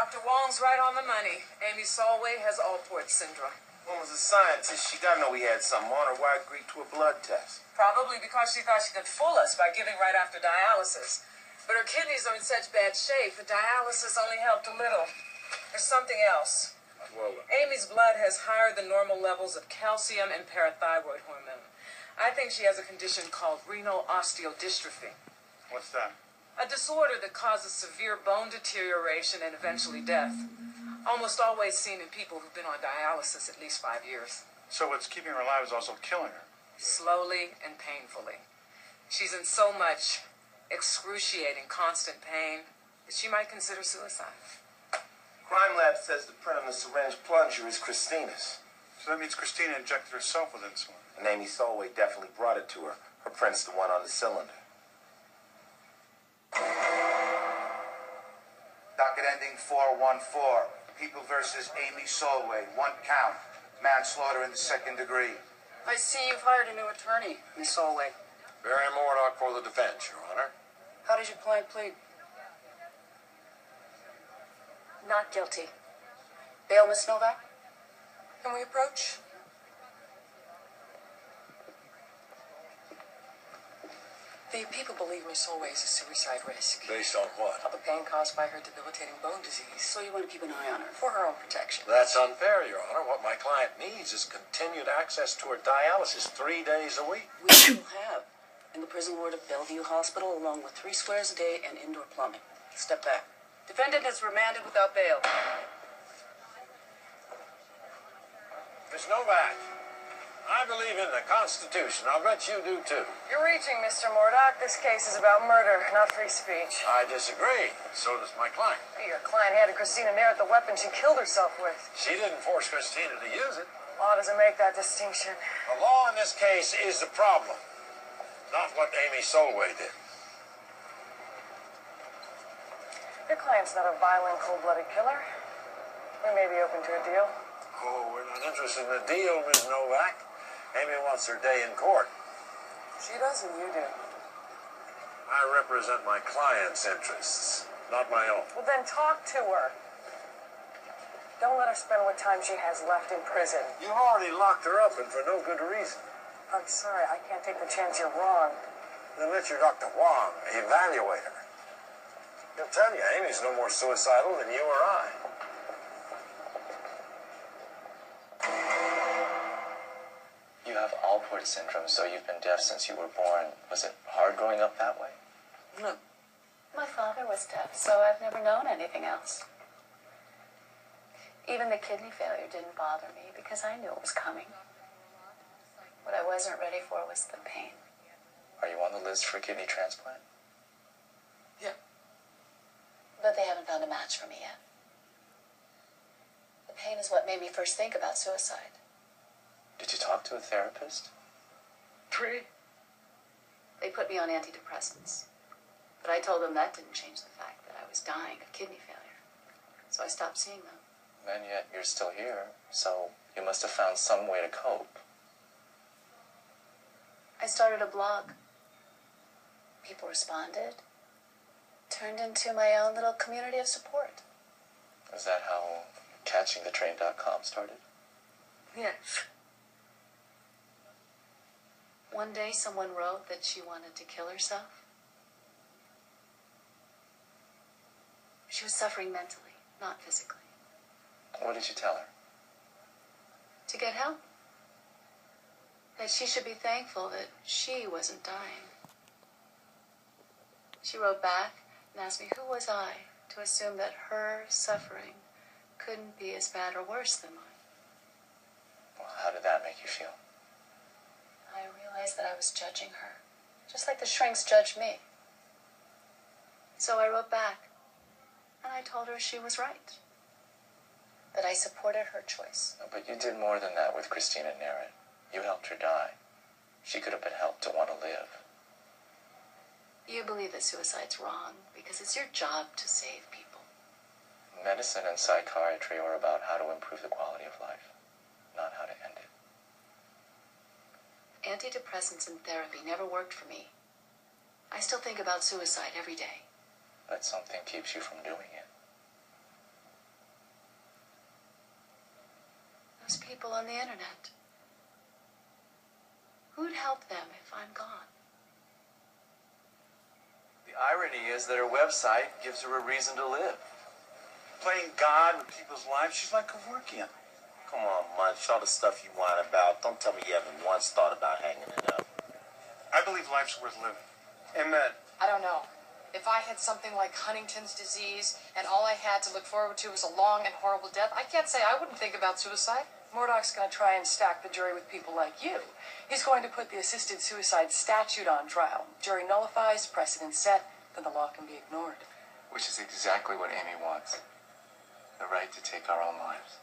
Dr. Wong's right on the money. Amy Solway has Alport syndrome. One was a scientist. She gotta know we had something on her. Why agree to a blood test? Probably because she thought she could fool us by giving right after dialysis. But her kidneys are in such bad shape, the dialysis only helped a little. There's something else. Well, Amy's blood has higher than normal levels of calcium and parathyroid hormone. I think she has a condition called renal osteodystrophy. What's that? A disorder that causes severe bone deterioration and eventually death. Almost always seen in people who've been on dialysis at least 5 years. So what's keeping her alive is also killing her. Slowly and painfully. She's in so much excruciating, constant pain that she might consider suicide. Crime Lab says the print on the syringe plunger is Christina's. So that means Christina injected herself with insulin. And Amy Solway definitely brought it to her. Her print's the one on the cylinder. Docket ending 414. People versus Amy Solway. 1 count. Manslaughter in the 2nd degree. I see you've hired a new attorney, Miss Solway. Barry Mordock for the defense, Your Honor. How did your client plead? Not guilty. Bail, Miss Novak? Can we approach? The people believe Miss Solway is a suicide risk. Based on what? The pain caused by her debilitating bone disease. So you want to keep an eye on her for her own protection. That's unfair, Your Honor. What my client needs is continued access to her dialysis 3 days a week. We still have. In the prison ward of Bellevue Hospital, along with 3 squares a day and indoor plumbing. Step back. Defendant is remanded without bail. Miss Novak, I believe in the Constitution. I'll bet you do, too. You're reaching, Mr. Mordock. This case is about murder, not free speech. I disagree. So does my client. Your client handed Christina Merritt the weapon she killed herself with. She didn't force Christina to use it. Law doesn't make that distinction. The law in this case is the problem, not what Amy Solway did. Your client's not a violent, cold-blooded killer. We may be open to a deal. Oh, we're not interested in a deal, Miss Novak. Amy wants her day in court. She does and you do. I represent my client's interests, not my own. Well, then talk to her. Don't let her spend what time she has left in prison. You already locked her up, and for no good reason. I'm sorry, I can't take the chance you're wrong. Then let your Dr. Wong evaluate her. He'll tell you Amy's no more suicidal than you or I. You have Alport syndrome, so you've been deaf since you were born. Was it hard growing up that way? No. My father was deaf, so I've never known anything else. Even the kidney failure didn't bother me because I knew it was coming. What I wasn't ready for was the pain. Are you on the list for a kidney transplant? Yeah. But they haven't found a match for me yet. The pain is what made me first think about suicide. Did you talk to a therapist? 3. They put me on antidepressants. But I told them that didn't change the fact that I was dying of kidney failure. So I stopped seeing them. And yet you're still here, so you must have found some way to cope. I started a blog. People responded. Turned into my own little community of support. Is that how CatchingTheTrain.com started? Yes. One day someone wrote that she wanted to kill herself. She was suffering mentally, not physically. What did you tell her? To get help. That she should be thankful that she wasn't dying. She wrote back and asked me who was I to assume that her suffering couldn't be as bad or worse than mine. Well, how did that make you feel? I realized that I was judging her, just like the shrinks judged me. So I wrote back, and I told her she was right. That I supported her choice. But you did more than that with Christina Merritt. You helped her die. She could have been helped to want to live. You believe that suicide's wrong because it's your job to save people. Medicine and psychiatry are about how to improve the quality of life, not how to end it. Antidepressants and therapy never worked for me. I still think about suicide every day. But something keeps you from doing it. those people on the internet? Who'd help them if I'm gone? The irony is that her website gives her a reason to live. Playing God with people's lives, she's like Kevorkian. Come on, Munch, all the stuff you whine about. Don't tell me you haven't once thought about hanging it up. I believe life's worth living. Amen. I don't know. If I had something like Huntington's disease and all I had to look forward to was a long and horrible death, I can't say I wouldn't think about suicide. Murdoch's going to try and stack the jury with people like you. He's going to put the assisted suicide statute on trial. Jury nullifies, precedent set, then the law can be ignored. Which is exactly what Amy wants. The right to take our own lives.